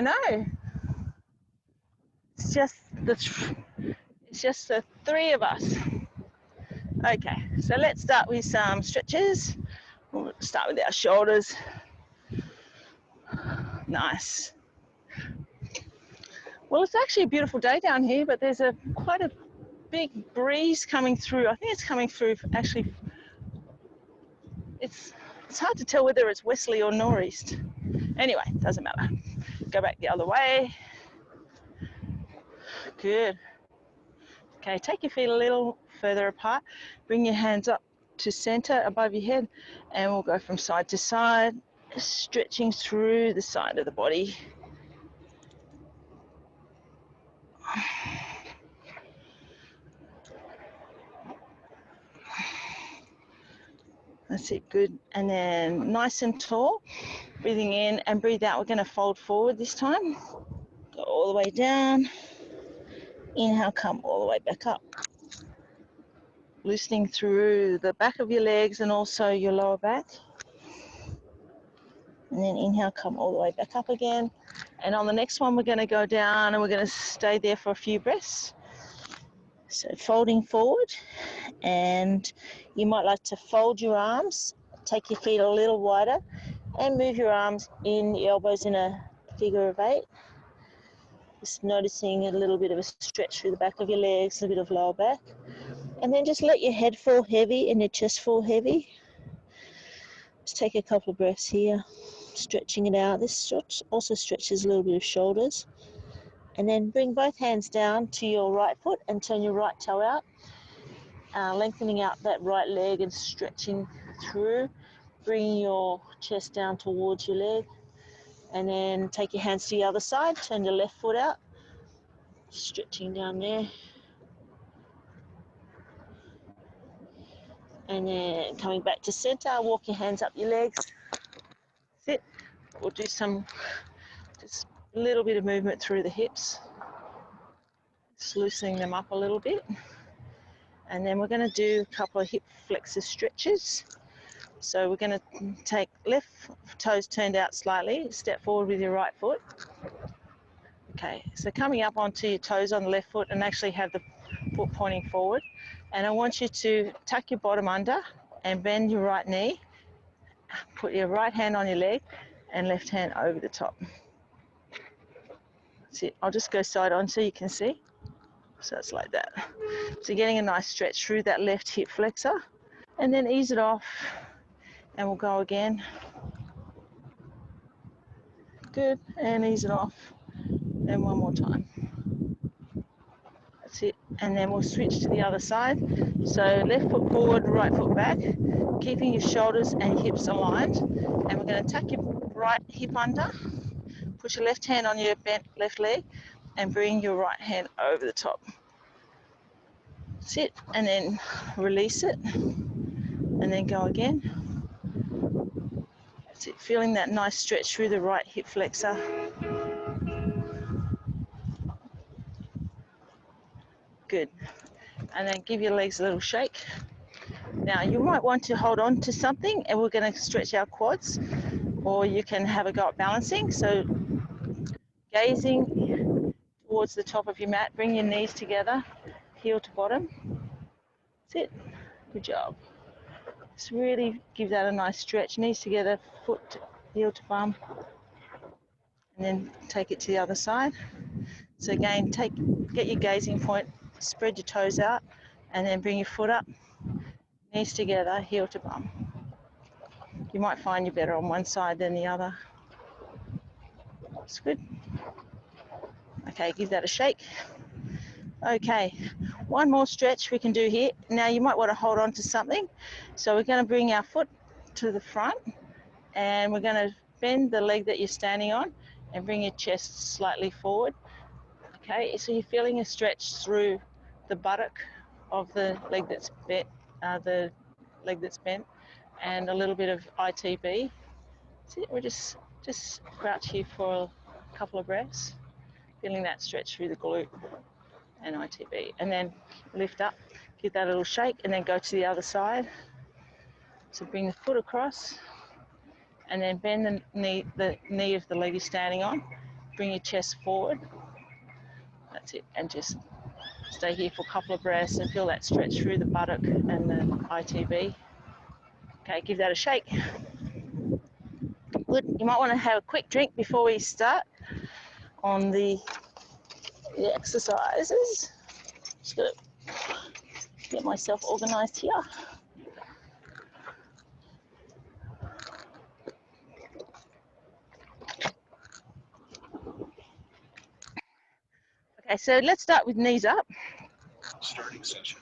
No, it's just the three of us. Okay, so let's start with some stretches. We'll start with our shoulders. Nice. Well, it's actually a beautiful day down here, but there's quite a big breeze coming through. I think it's coming through actually. It's hard to tell whether it's westerly or northeast. Anyway, doesn't matter. Go back the other way. Good. Okay, take your feet a little further apart. Bring your hands up to center above your head, and we'll go from side to side, stretching through the side of the body. That's it, good. And then nice and tall, breathing in and breathe out. We're going to fold forward this time. Go all the way down. Inhale, come all the way back up. Loosening through the back of your legs and also your lower back. And then inhale, come all the way back up again. And on the next one, we're going to go down and we're going to stay there for a few breaths. So folding forward, and you might like to fold your arms, take your feet a little wider, and move your arms in, your elbows in a figure of 8. Just noticing a little bit of a stretch through the back of your legs, a bit of lower back. And then just let your head fall heavy and your chest fall heavy. Just take a couple of breaths here, stretching it out. This stretch also stretches a little bit of shoulders. And then bring both hands down to your right foot and turn your right toe out, lengthening out that right leg and stretching through. Bring your chest down towards your leg. And then take your hands to the other side, turn your left foot out, stretching down there. And then coming back to center, walk your hands up your legs. Sit. We'll do some, just a little bit of movement through the hips. Just loosening them up a little bit. And then we're going to do a couple of hip flexor stretches. So we're going to take left toes turned out slightly, step forward with your right foot. Okay, so coming up onto your toes on the left foot and actually have the foot pointing forward. And I want you to tuck your bottom under and bend your right knee. Put your right hand on your leg and left hand over the top. That's it. I'll just go side on so you can see. So it's like that. So getting a nice stretch through that left hip flexor. And then ease it off. And we'll go again. Good. And ease it off. And one more time. That's it. And then we'll switch to the other side. So left foot forward, right foot back, keeping your shoulders and your hips aligned. And we're going to tuck your right hip under, put your left hand on your bent left leg, and bring your right hand over the top. That's it. And then release it. And then go again. That's it. Feeling that nice stretch through the right hip flexor. Good. And then give your legs a little shake. Now you might want to hold on to something and we're going to stretch our quads, or you can have a go at balancing. So gazing towards the top of your mat, bring your knees together, heel to bottom. That's it. Good job. Just really give that a nice stretch. Knees together, foot to, heel to bum. And then take it to the other side. So again, get your gazing point, spread your toes out, and then bring your foot up, knees together, heel to bum. You might find you're better on one side than the other. It's good. Okay, give that a shake. Okay, one more stretch we can do here. Now you might want to hold on to something. So we're going to bring our foot to the front and we're going to bend the leg that you're standing on and bring your chest slightly forward. Okay, so you're feeling a stretch through the buttock of the leg that's bent, and a little bit of ITB. So we're just crouch here for a couple of breaths, feeling that stretch through the glute and ITB, and then lift up, give that a little shake, and then go to the other side. So bring the foot across, and then bend the knee of the leg you're standing on. bring your chest forward. That's it, and just stay here for a couple of breaths and feel that stretch through the buttock and the ITB. Okay, give that a shake. Good. You might want to have a quick drink before we start on the exercises. Just got to get myself organised here. Okay, so let's start with knees up. Starting session.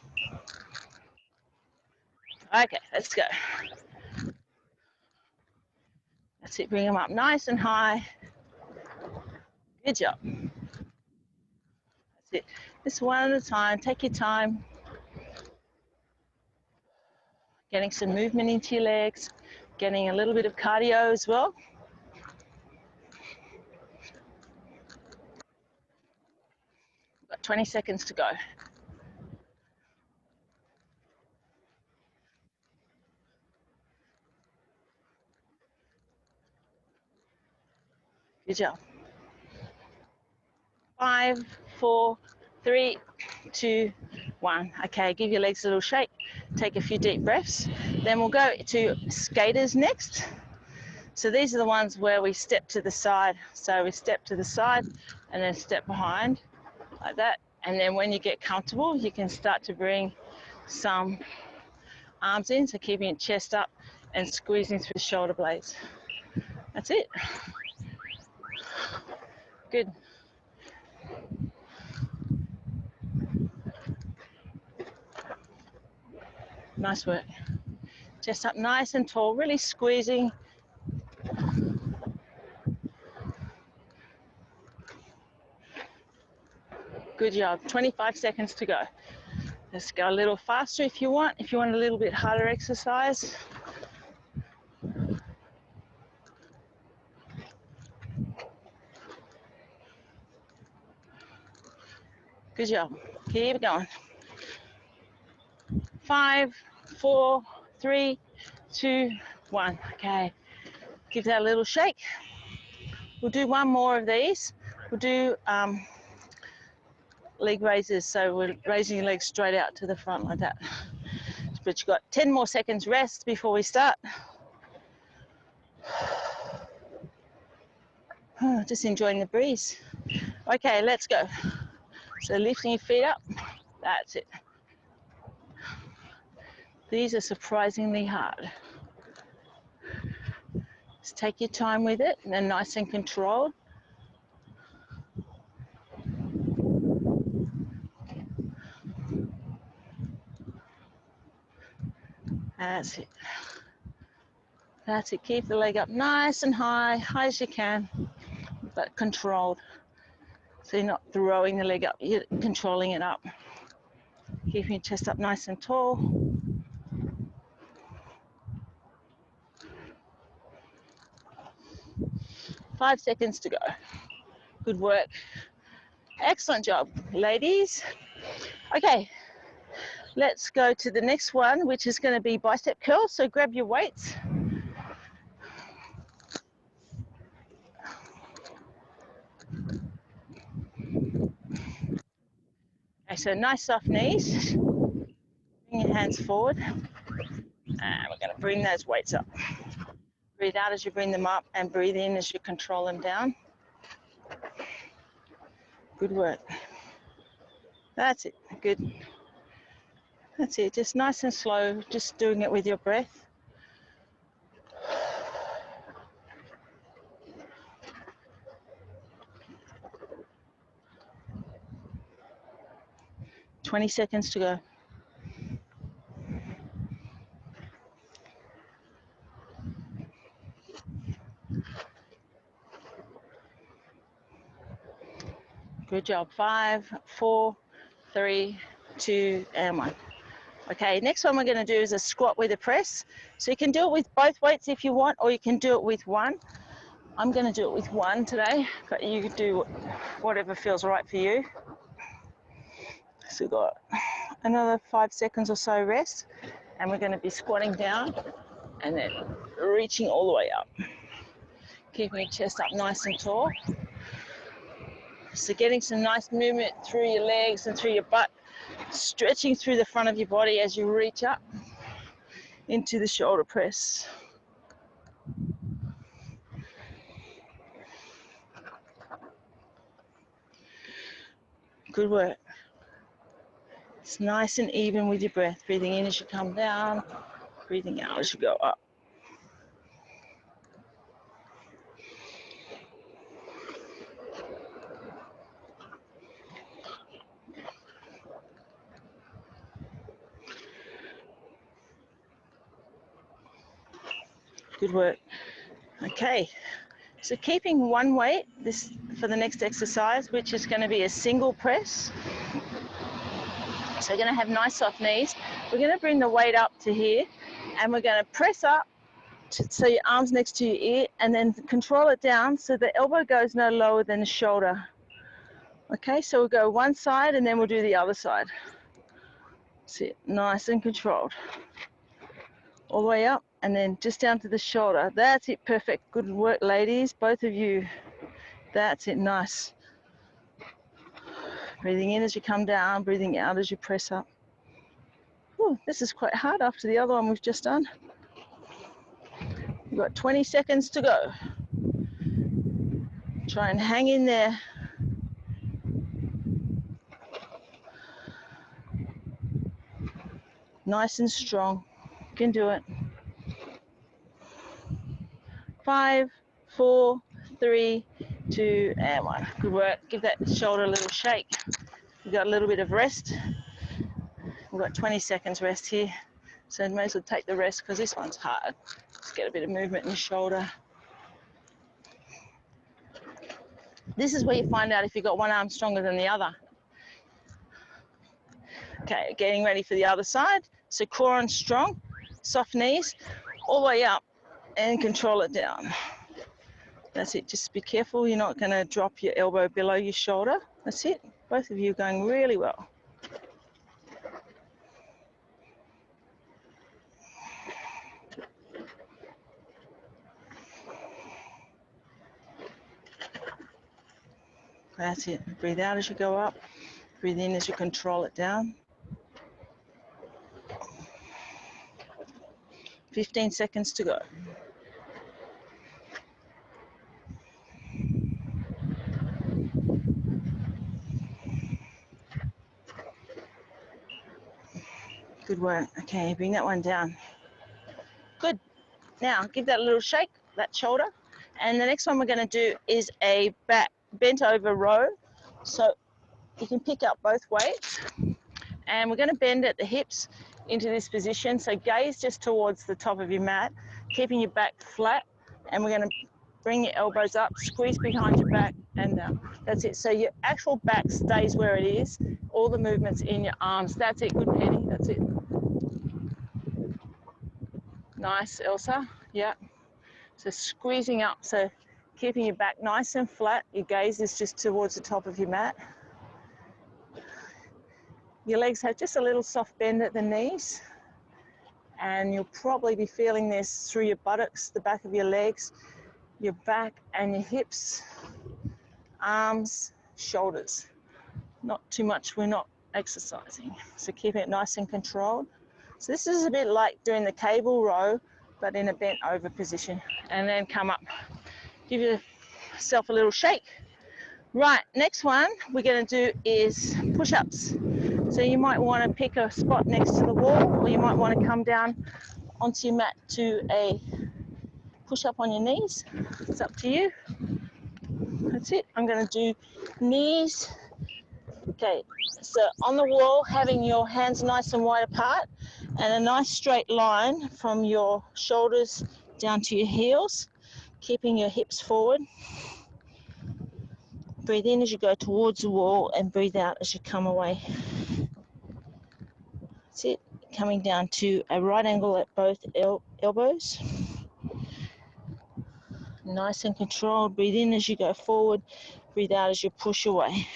Okay, let's go. That's it, bring them up nice and high. Good job. That's it. Just one at a time, take your time. Getting some movement into your legs, getting a little bit of cardio as well. Got 20 seconds to go. Good job. 5, 4, 3, 2, 1. Okay, give your legs a little shake. Take a few deep breaths. Then we'll go to skaters next. So these are the ones where we step to the side. So we step to the side and then step behind like that. And then when you get comfortable, you can start to bring some arms in. So keeping your chest up and squeezing through the shoulder blades. That's it. Good. Nice work. Chest up nice and tall, really squeezing. Good job. 25 seconds to go. Let's go a little faster if you want. If you want a little bit harder exercise. Good job. Keep going. 5, 4, 3, 2, 1. Okay. Give that a little shake. We'll do one more of these. We'll do leg raises. So we're raising your legs straight out to the front like that. But you've got 10 more seconds rest before we start. Just enjoying the breeze. Okay, let's go. So lifting your feet up. That's it. These are surprisingly hard. Just take your time with it and then nice and controlled. That's it. That's it. Keep the leg up nice and high as you can, but controlled. So you're not throwing the leg up, you're controlling it up. Keeping your chest up nice and tall. Five seconds to go. Good work. Excellent job, ladies. Okay, let's go to the next one, which is going to be bicep curls. So grab your weights. Okay, so nice soft knees. Bring your hands forward. And we're going to bring those weights up. Breathe out as you bring them up and breathe in as you control them down. Good work. That's it. Good. That's it. Just nice and slow. Just doing it with your breath. "20 seconds to go. Good job. 5, 4, 3, 2, and 1. Okay, next one we're going to do is a squat with a press. So you can do it with both weights if you want, or you can do it with one. I'm going to do it with one today, but you can do whatever feels right for you. So we've got another 5 seconds or so rest, and we're going to be squatting down and then reaching all the way up. Keeping your chest up nice and tall. So getting some nice movement through your legs and through your butt, stretching through the front of your body as you reach up into the shoulder press. Good work. It's nice and even with your breath. Breathing in as you come down, breathing out as you go up. Good work. Okay, so keeping one weight this for the next exercise, which is going to be a single press. So you're going to have nice soft knees. We're going to bring the weight up to here, and we're going to press up so your arm's next to your ear, and then control it down so the elbow goes no lower than the shoulder. Okay, so we'll go one side and then we'll do the other side. Sit nice and controlled. All the way up and then just down to the shoulder. That's it, perfect. Good work, ladies, both of you. That's it, nice. Breathing in as you come down, breathing out as you press up. Ooh, this is quite hard after the other one we've just done. You've got 20 seconds to go. Try and hang in there. Nice and strong. You can do it. 5, 4, 3, 2, and 1. Good work. Give that shoulder a little shake. We've got a little bit of rest. We've got 20 seconds rest here. So you may as well take the rest because this one's hard. Just get a bit of movement in the shoulder. This is where you find out if you've got one arm stronger than the other. Okay, getting ready for the other side. So core on strong, soft knees, all the way up and control it down. That's it, just be careful you're not going to drop your elbow below your shoulder. That's it, both of you are going really well. That's it, breathe out as you go up, breathe in as you control it down. 15 seconds to go. Good work. Okay, bring that one down. Good. Now, give that a little shake, that shoulder. And the next one we're going to do is a back bent over row. So you can pick up both weights. And we're going to bend at the hips into this position. So gaze just towards the top of your mat, keeping your back flat. And we're going to bring your elbows up, squeeze behind your back, and down. That's it. So your actual back stays where it is. All the movements in your arms. That's it. Good, Penny. That's it. Nice, Elsa. Yeah. So squeezing up. So keeping your back nice and flat. Your gaze is just towards the top of your mat. Your legs have just a little soft bend at the knees. And you'll probably be feeling this through your buttocks, the back of your legs, your back and your hips, arms, shoulders. Not too much, we're not exercising. So keeping it nice and controlled. So this is a bit like doing the cable row, but in a bent over position. And then come up. Give yourself a little shake. Right, next one we're going to do is push-ups. So you might want to pick a spot next to the wall, or you might want to come down onto your mat to a push-up on your knees. It's up to you. That's it. I'm going to do knees. Okay, so on the wall, having your hands nice and wide apart and a nice straight line from your shoulders down to your heels, keeping your hips forward. Breathe in as you go towards the wall and breathe out as you come away. That's it. Coming down to a right angle at both elbows. Nice and controlled. Breathe in as you go forward. Breathe out as you push away.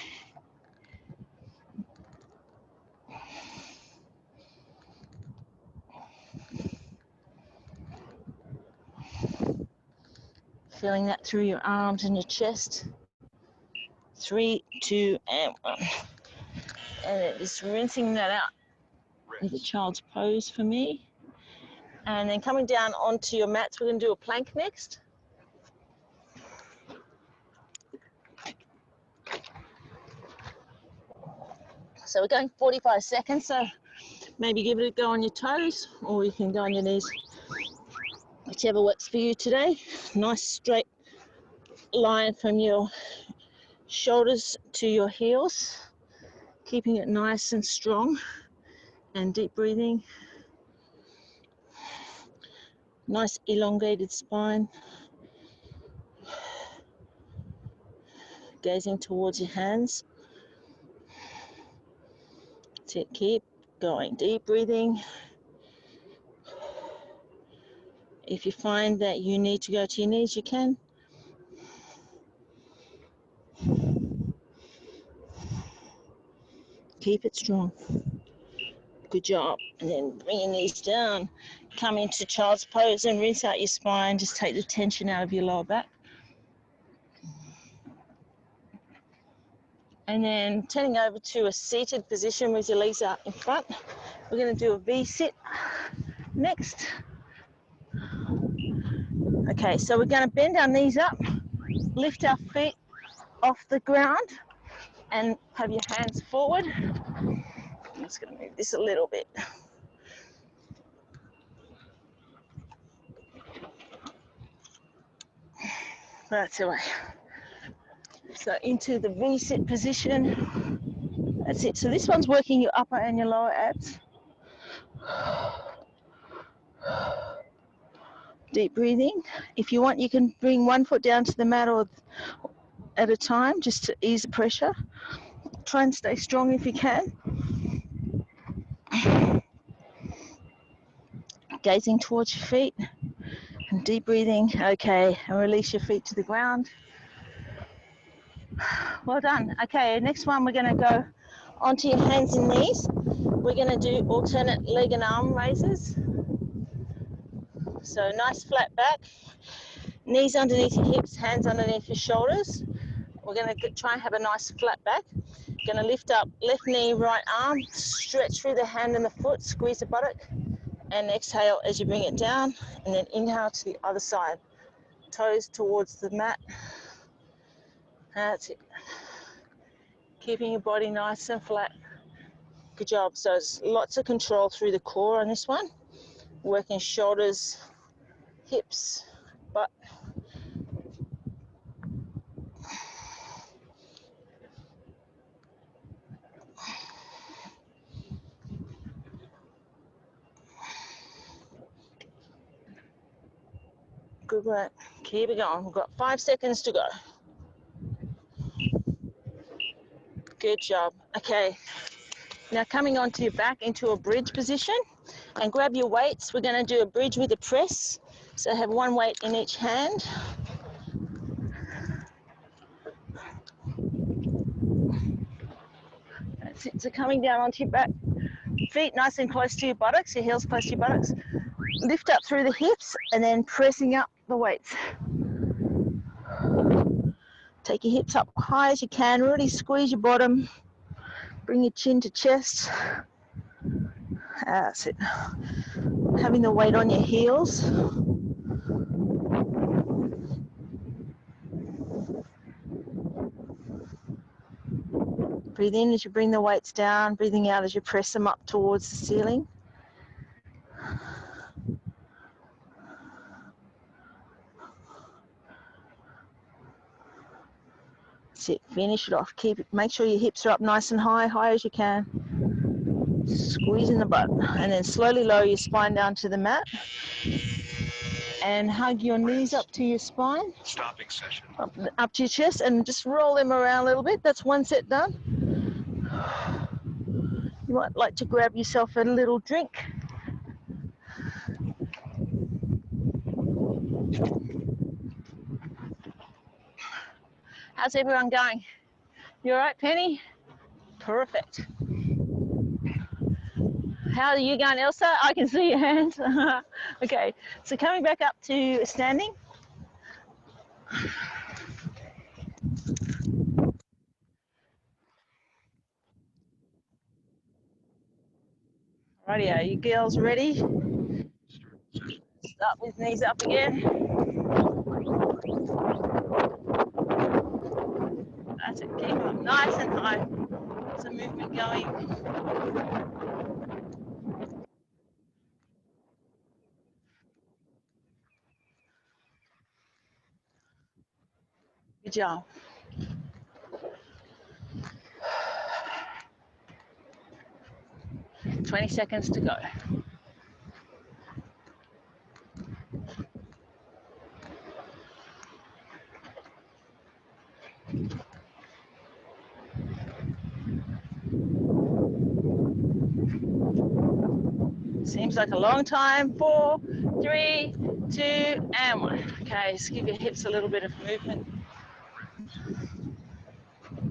Feeling that through your arms and your chest. 3, 2, and 1. And then just rinsing that out with a child's pose for me. And then coming down onto your mats, we're going to do a plank next. So we're going 45 seconds, so maybe give it a go on your toes, or you can go on your knees, whichever works for you today. Nice straight line from your shoulders to your heels, keeping it nice and strong, and deep breathing. Nice elongated spine. Gazing towards your hands. That's it, keep going, deep breathing. If you find that you need to go to your knees, you can. Keep it strong. Good job. And then bring your knees down. Come into child's pose and rinse out your spine. Just take the tension out of your lower back. And then turning over to a seated position with your legs out in front. We're going to do a V-sit next. Okay, so we're going to bend our knees up, lift our feet off the ground, and have your hands forward. I'm just going to move this a little bit. That's the way. So into the V-sit position. That's it. So this one's working your upper and your lower abs. Deep breathing. If you want, you can bring one foot down to the mat or at a time, just to ease the pressure. Try and stay strong if you can. Gazing towards your feet and deep breathing. Okay, and release your feet to the ground. Well done. Okay, next one we're going to go onto your hands and knees. We're going to do alternate leg and arm raises. So nice flat back, knees underneath your hips, hands underneath your shoulders. We're going to try and have a nice flat back. Going to lift up left knee, right arm, stretch through the hand and the foot, squeeze the buttock, and exhale as you bring it down, and then inhale to the other side. Toes towards the mat. That's it. Keeping your body nice and flat. Good job. So it's lots of control through the core on this one. Working shoulders, hips, butt. Good work. Keep it going. We've got 5 seconds to go. Good job. Okay. Now coming onto your back into a bridge position, and grab your weights. We're going to do a bridge with a press. So have one weight in each hand. That's it. So coming down onto your back, feet nice and close to your buttocks, your heels close to your buttocks. Lift up through the hips and then pressing up the weights. Take your hips up high as you can. Really squeeze your bottom. Bring your chin to chest. That's it. Having the weight on your heels. Breathe in as you bring the weights down. Breathing out as you press them up towards the ceiling. That's it. Finish it off. Keep it. Make sure your hips are up nice and high, high as you can. Squeezing the butt, and then slowly lower your spine down to the mat. And hug your knees up to your spine. Stopping session. Up to your chest, and just roll them around a little bit. That's one set done. You might like to grab yourself a little drink. How's everyone going? You all right, Penny? Perfect. How are you going, Elsa? I can see your hands. Okay, so coming back up to standing. Rightio, you girls ready? Start with knees up again. That's it, keep them up nice and high. There's a movement going. Good job. 20 seconds to go. Seems like a long time. 4, 3, 2, and 1. Okay, just give your hips a little bit of movement.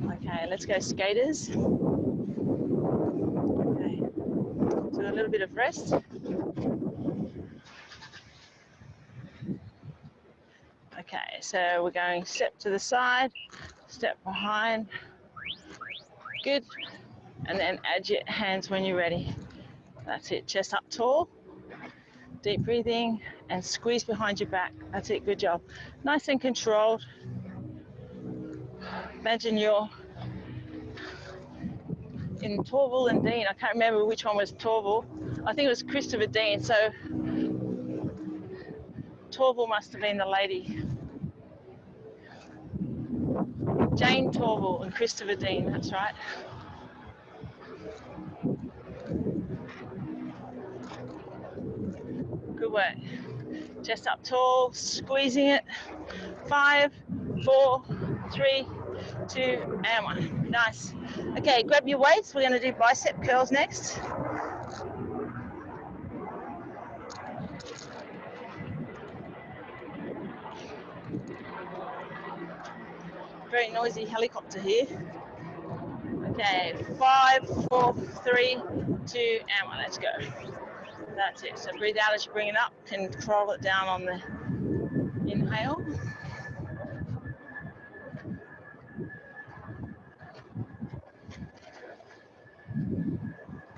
Okay, let's go skaters. Okay, do a little bit of rest. Okay, so we're going step to the side, step behind. Good. And then add your hands when you're ready. That's it, chest up tall. Deep breathing and squeeze behind your back. That's it, good job. Nice and controlled. Imagine you're in Torval and Dean. I can't remember which one was Torval. I think it was Christopher Dean. So Torval must have been the lady. Jane Torval and Christopher Dean, that's right. Good work. Chest up tall, squeezing it. 5, 4, 3, 2, and 1. Nice. Okay, grab your weights. We're going to do bicep curls next. Very noisy helicopter here. Okay, 5, 4, 3, 2, and 1. Let's go. That's it. So breathe out as you bring it up. Control it down on the inhale.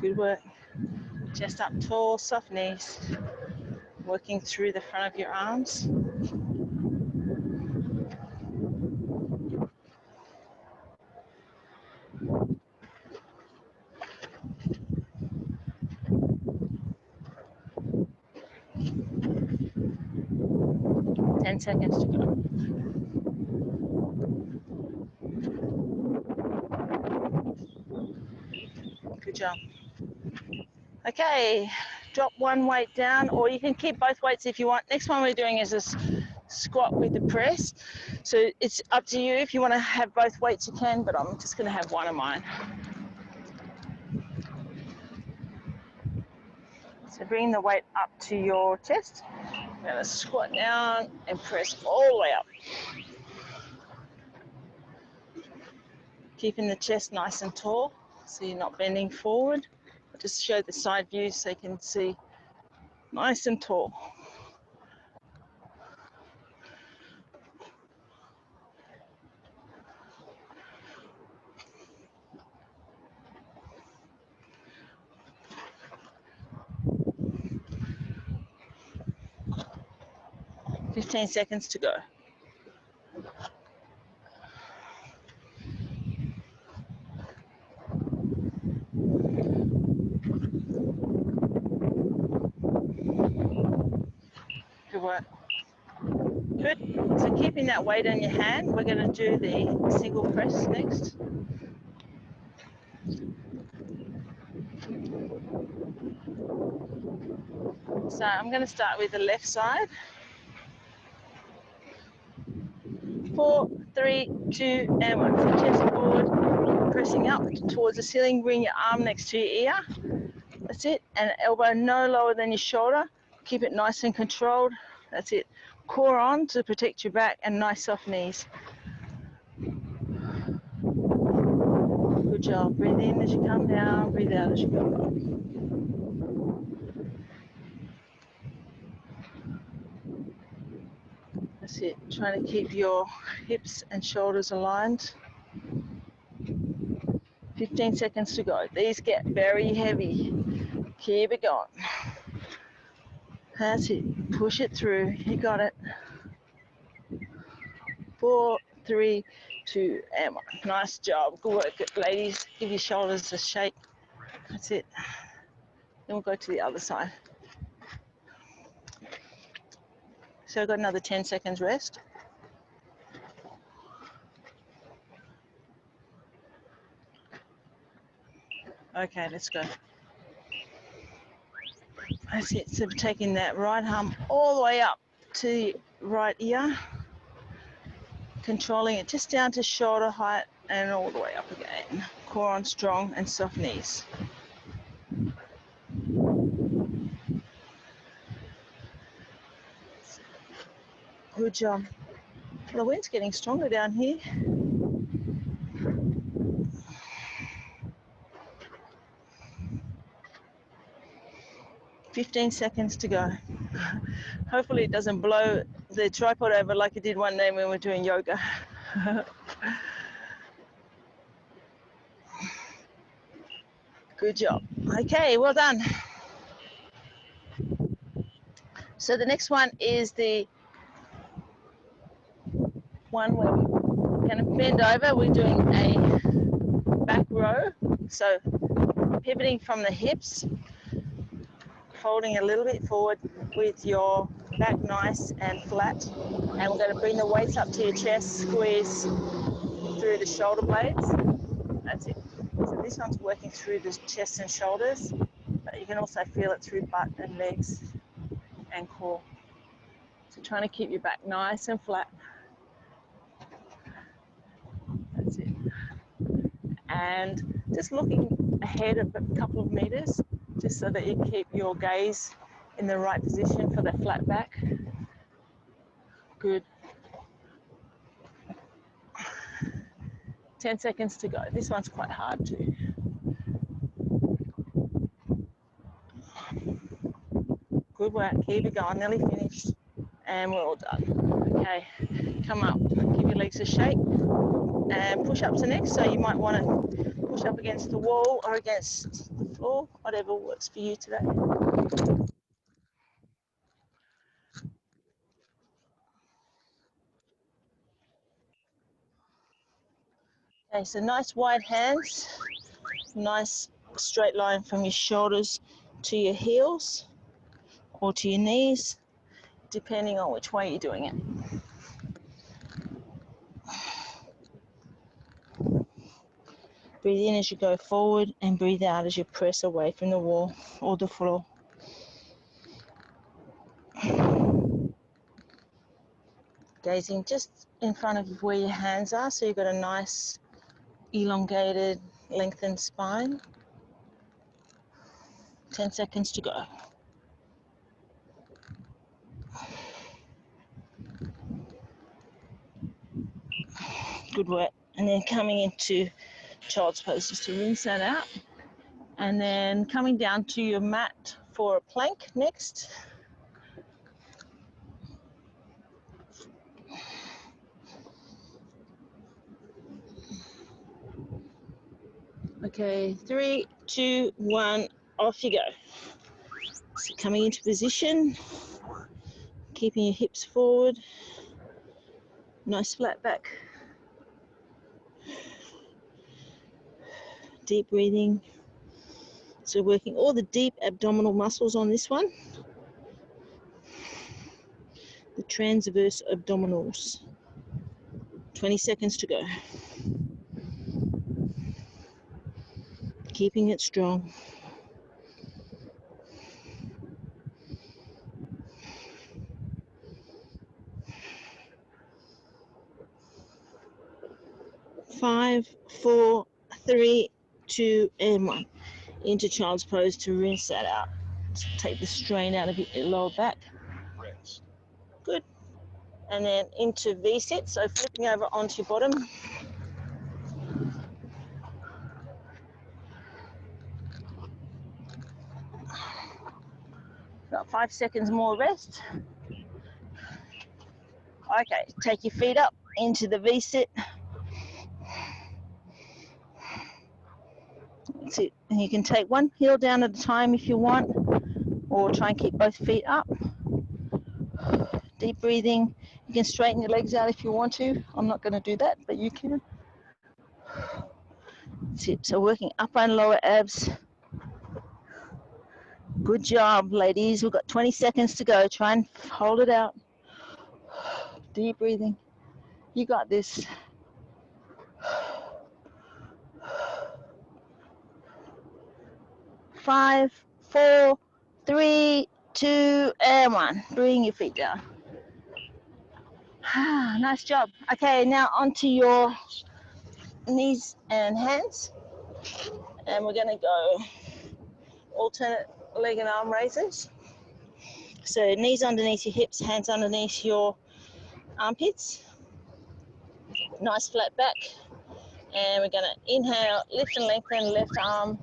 Good work. Chest up tall, soft knees. Working through the front of your arms. Ten seconds to go. Good job. Okay, drop one weight down, or you can keep both weights if you want. Next one we're doing is a squat with the press. So it's up to you. If you want to have both weights, you can, but I'm just going to have one of mine. So bring the weight up to your chest. I'm going to squat down and press all the way up. Keeping the chest nice and tall, so you're not bending forward. I'll just show the side view so you can see nice and tall. "15 seconds to go. Good work. Good. So keeping that weight in your hand, we're going to do the single press next. So I'm going to start with the left side. 4, 3, 2, and 1. So chest forward, pressing up towards the ceiling. Bring your arm next to your ear. That's it. And elbow no lower than your shoulder. Keep it nice and controlled. That's it. Core on to protect your back and nice soft knees. Good job. Breathe in as you come down. Breathe out as you go up. That's it. Trying to keep your hips and shoulders aligned. 15 seconds to go. These get very heavy. Keep it going. That's it. Push it through. You got it. 4, 3, 2, and 1. Nice job. Good work, ladies. Give your shoulders a shake. That's it. Then we'll go to the other side. So I've got another 10 seconds rest. Okay, let's go. That's it. So taking that right arm all the way up to the right ear, controlling it just down to shoulder height and all the way up again. Core on strong and soft knees. Good job. Well, the wind's getting stronger down here. 15 seconds to go. Hopefully it doesn't blow the tripod over like it did one day when we were doing yoga. Good job. Okay, well done. So the next one is the one where we're going to bend over. We're doing a back row. So pivoting from the hips, folding a little bit forward with your back nice and flat. And we're going to bring the weights up to your chest, squeeze through the shoulder blades. That's it. So this one's working through the chest and shoulders, but you can also feel it through butt and legs and core. So trying to keep your back nice and flat. That's it. And just looking ahead a couple of meters, just so that you keep your gaze in the right position for the flat back. Good. 10 seconds to go. This one's quite hard too. Good work. Keep it going. Nearly finished. And we're all done. Okay. Come up. Give your legs a shake. And push-ups are next. So you might want to push up against the wall or against the floor, whatever works for you today. Okay, so nice wide hands. Nice straight line from your shoulders to your heels or to your knees, depending on which way you're doing it. Breathe in as you go forward and breathe out as you press away from the wall or the floor. Gazing just in front of where your hands are, so you've got a nice elongated, lengthened spine. 10 seconds to go. Good work. And then coming into child's pose, just to rinse that out. And then coming down to your mat for a plank next. Okay, 3, 2, 1, off you go. So coming into position, keeping your hips forward, nice flat back. Deep breathing. So working all the deep abdominal muscles on this one. The transverse abdominals. 20 seconds to go. Keeping it strong. Five, 4, 3, 2, and 1. Into child's pose to rinse that out. So take the strain out of your lower back. Good. And then into V-sit, so flipping over onto your bottom. Got 5 seconds more rest. Okay, take your feet up into the V-sit. That's it. And you can take one heel down at a time if you want, or try and keep both feet up. Deep breathing. You can straighten your legs out if you want to. I'm not going to do that, but you can. That's it. So working upper and lower abs. Good job, ladies. We've got 20 seconds to go. Try and hold it out. Deep breathing. You got this. 5, 4, 3, 2, and 1. Bring your feet down. Nice job. Okay, now onto your knees and hands. And we're going to go alternate leg and arm raises. So knees underneath your hips, hands underneath your armpits. Nice flat back. And we're going to inhale, lift and lengthen left arm,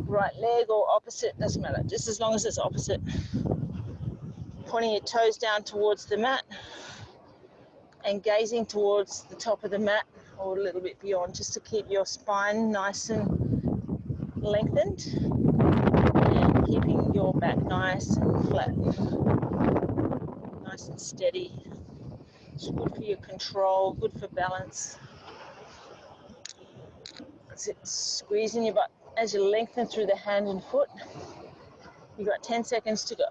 right leg, or opposite, doesn't matter, just as long as it's opposite. Pointing your toes down towards the mat and gazing towards the top of the mat or a little bit beyond, just to keep your spine nice and lengthened and keeping your back nice and flat, nice and steady. It's good for your control, good for balance. That's it. Squeezing your butt as you lengthen through the hand and foot. You've got 10 seconds to go.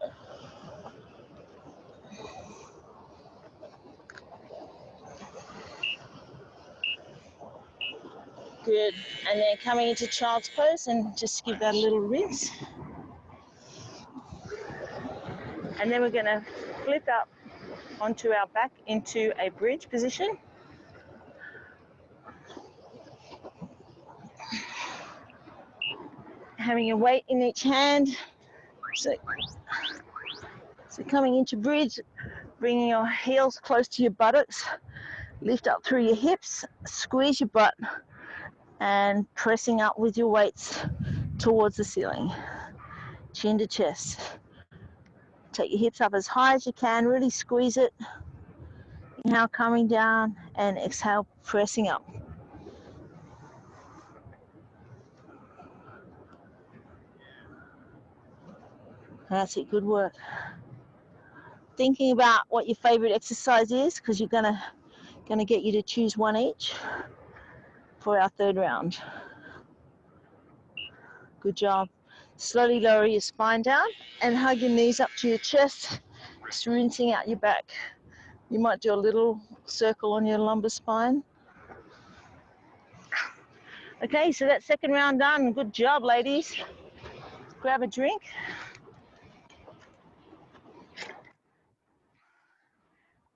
Good. And then coming into child's pose, and just give that a little rinse. And then we're going to flip up onto our back into a bridge position. Having your weight in each hand. So coming into bridge, bringing your heels close to your buttocks. Lift up through your hips, squeeze your butt, and pressing up with your weights towards the ceiling. Chin to chest. Take your hips up as high as you can, really squeeze it. Inhale, coming down, and exhale, pressing up. That's it, good work. Thinking about what your favorite exercise is, because you're gonna get you to choose one each for our third round. Good job. Slowly lower your spine down and hug your knees up to your chest, just rinsing out your back. You might do a little circle on your lumbar spine. Okay, so that second round done. Good job, ladies. Grab a drink.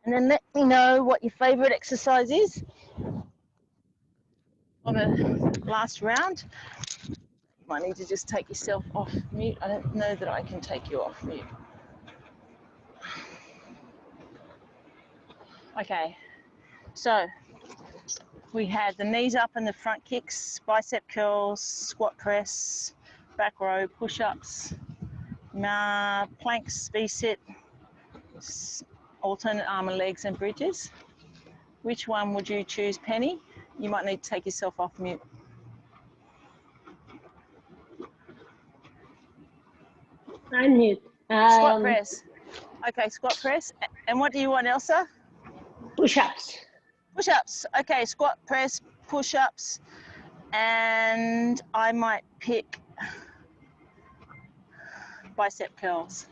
And then let me know what your favorite exercise is on the last round. You might need to just take yourself off mute. I don't know that I can take you off mute. Okay, so we had the knees up and the front kicks, bicep curls, squat press, back row, push-ups, planks, V-sit, alternate arm and legs and bridges. Which one would you choose, Penny? You might need to take yourself off mute. I'm mute. Squat press. Okay, squat press. And what do you want, Elsa? Push-ups. Push-ups. Okay, squat press, push-ups. And I might pick bicep curls.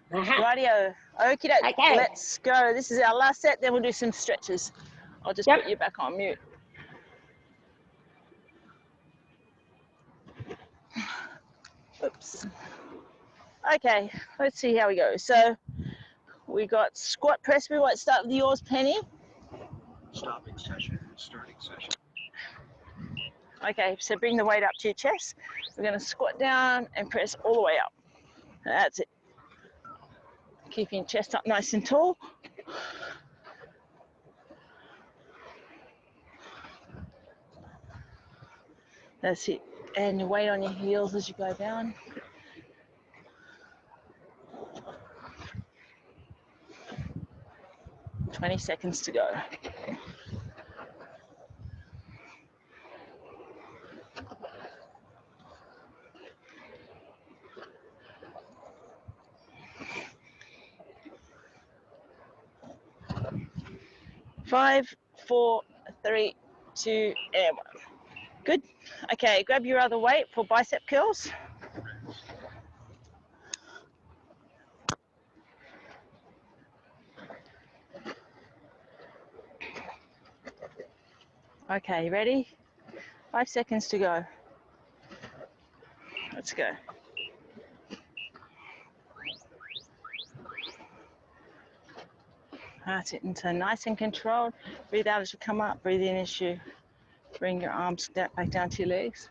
Rightio. Okie doke. Okay. Let's go. This is our last set, then we'll do some stretches. I'll just put you back on mute. Oops. Okay, let's see how we go. So we got squat press. We might start with yours, Penny. Stopping session, starting session. Okay, so bring the weight up to your chest. We're going to squat down and press all the way up. That's it. Keeping your chest up nice and tall. That's it. And your weight on your heels as you go down. "20 seconds to go. 5, 4, 3, 2, and 1. Good. Okay, grab your other weight for bicep curls. Okay, ready? 5 seconds to go. Let's go. That's it. And so nice and controlled. Breathe out as you come up. Breathe in as you bring your arms back down to your legs.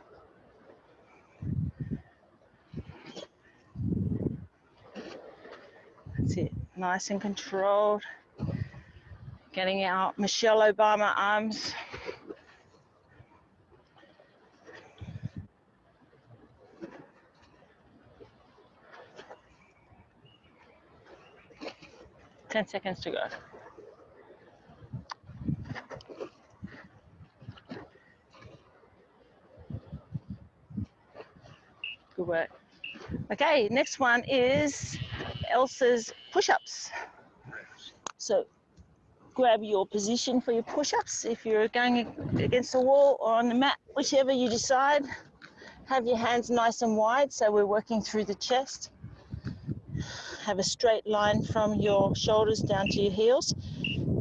That's it. Nice and controlled. Getting out Michelle Obama arms. Ten seconds to go. Good work. Okay, next one is Elsa's push-ups. So grab your position for your push-ups. If you're going against the wall or on the mat, whichever you decide. Have your hands nice and wide, so we're working through the chest. Have a straight line from your shoulders down to your heels.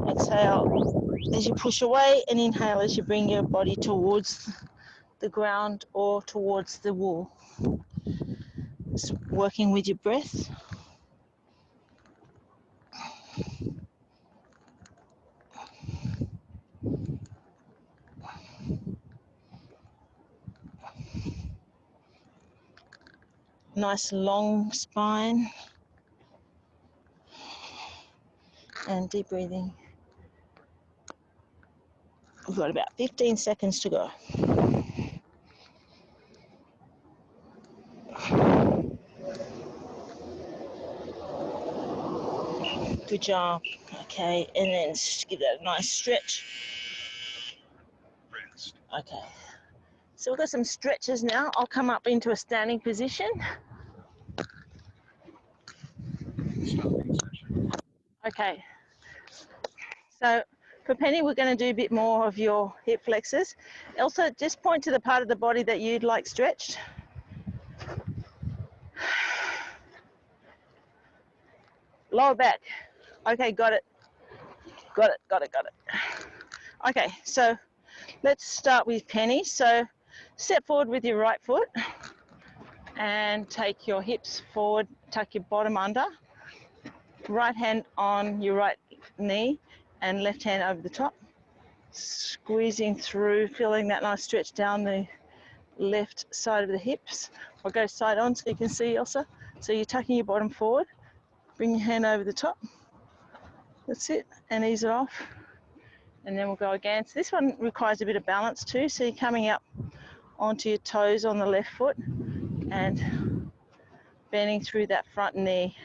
Exhale as you push away, and inhale as you bring your body towards the ground or towards the wall. Just working with your breath. Nice long spine. And deep breathing. We've got about 15 seconds to go. Good job. Okay, and then just give that a nice stretch. Rest. Okay. So we've got some stretches now. I'll come up into a standing position. Stopping session. Okay. So for Penny, we're going to do a bit more of your hip flexors. Elsa, just point to the part of the body that you'd like stretched. Lower back. Okay, got it. Got it. Okay, so let's start with Penny. So step forward with your right foot and take your hips forward, tuck your bottom under. Right hand on your right knee and left hand over the top. Squeezing through, feeling that nice stretch down the left side of the hips. I'll go side on so you can see, Elsa. So you're tucking your bottom forward. Bring your hand over the top. That's it, and ease it off. And then we'll go again. So this one requires a bit of balance too. So you're coming up onto your toes on the left foot and bending through that front knee.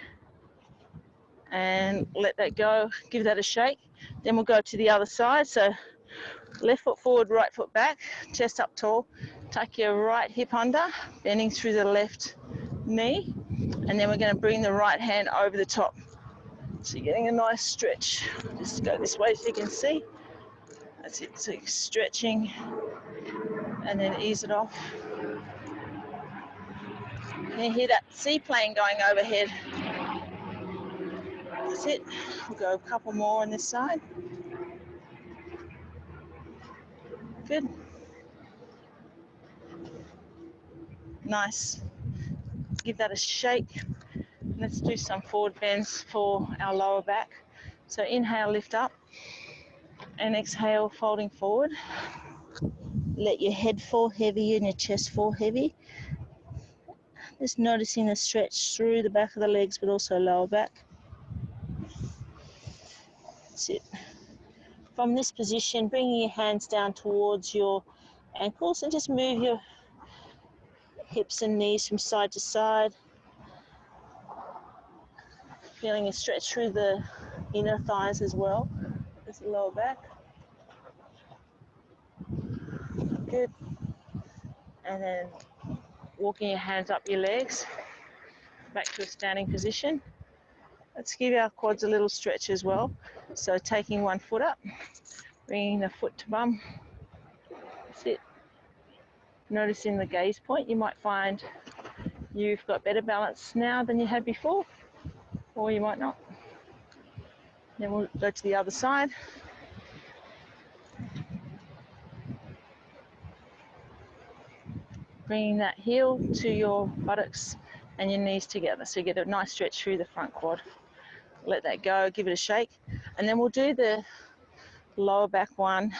And let that go, give that a shake. Then we'll go to the other side. So left foot forward, right foot back, chest up tall. Tuck your right hip under, bending through the left knee. And then we're going to bring the right hand over the top. So you're getting a nice stretch. Just go this way so you can see. That's it, so you're stretching and then ease it off. And you hear that seaplane going overhead. That's it. We'll go a couple more on this side. Good. Nice. Give that a shake. Let's do some forward bends for our lower back. So inhale, lift up, and exhale, folding forward. Let your head fall heavy and your chest fall heavy. Just noticing the stretch through the back of the legs, but also lower back. That's it. From this position, bringing your hands down towards your ankles and just move your hips and knees from side to side. Feeling a stretch through the inner thighs as well as the lower back. Good. And then walking your hands up your legs, back to a standing position. Let's give our quads a little stretch as well. So taking one foot up Bringing the foot to bum. That's it. Noticing the gaze point, you might find you've got better balance now than you had before, or you might not. Then we'll go to the other side. Bringing that heel to your buttocks and your knees together, so you get a nice stretch through the front quad. Let that go, give it a shake, and then we'll do the lower back one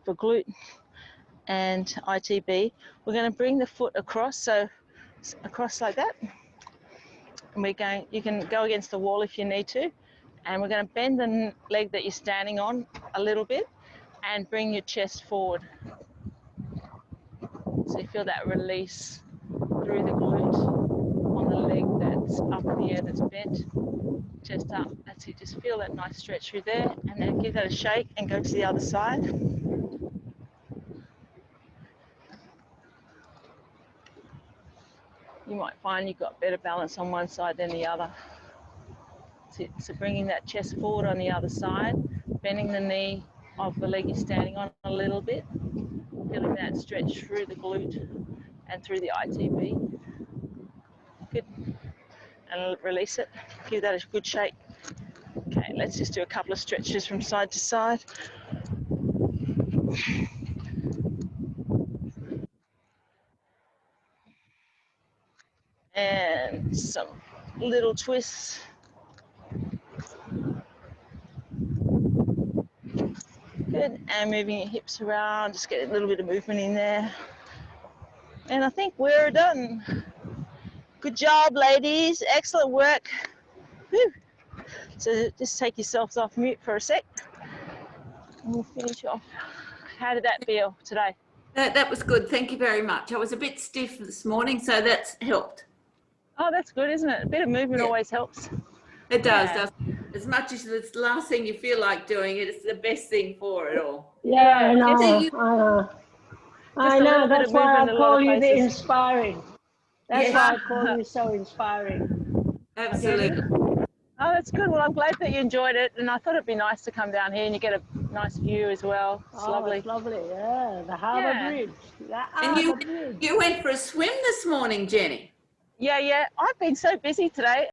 for glute and ITB. We're going to bring the foot across, so across like that, and we're going, you can go against the wall if you need to, and we're going to bend the leg that you're standing on a little bit and bring your chest forward. So you feel that release through the glute on the leg that's up in the air, that's bent, chest up. That's it, just feel that nice stretch through there, and then give that a shake and go to the other side. You might find you've got better balance on one side than the other. That's it. So bringing that chest forward on the other side, bending the knee of the leg you're standing on a little bit, feeling that stretch through the glute and through the ITB. Good. And release it. Give that a good shake. Okay, let's just do a couple of stretches from side to side. And some little twists. Good, and moving your hips around, just get a little bit of movement in there. And I think we're done. Good job, ladies, excellent work. Whew. So just take yourselves off mute for a sec, and we'll finish off. How did that feel today? That was good. Thank you very much. I was a bit stiff this morning, so that's helped. Oh, that's good, isn't it? A bit of movement always helps. It does, Yeah. doesn't it? As much as it's the last thing you feel like doing, it's the best thing for it all. Yeah, I know. Just I a know. little bit That's of why movement I in a lot call of you the places. inspiring. That's Yes. why I call you so inspiring. Absolutely. Oh, that's good. Well, I'm glad that you enjoyed it, and I thought it'd be nice to come down here and you get a nice view as well. It's lovely. It's lovely. Yeah, the harbour Yeah. bridge. The And harbour bridge. you went for a swim this morning, Jenny. Yeah. I've been so busy today.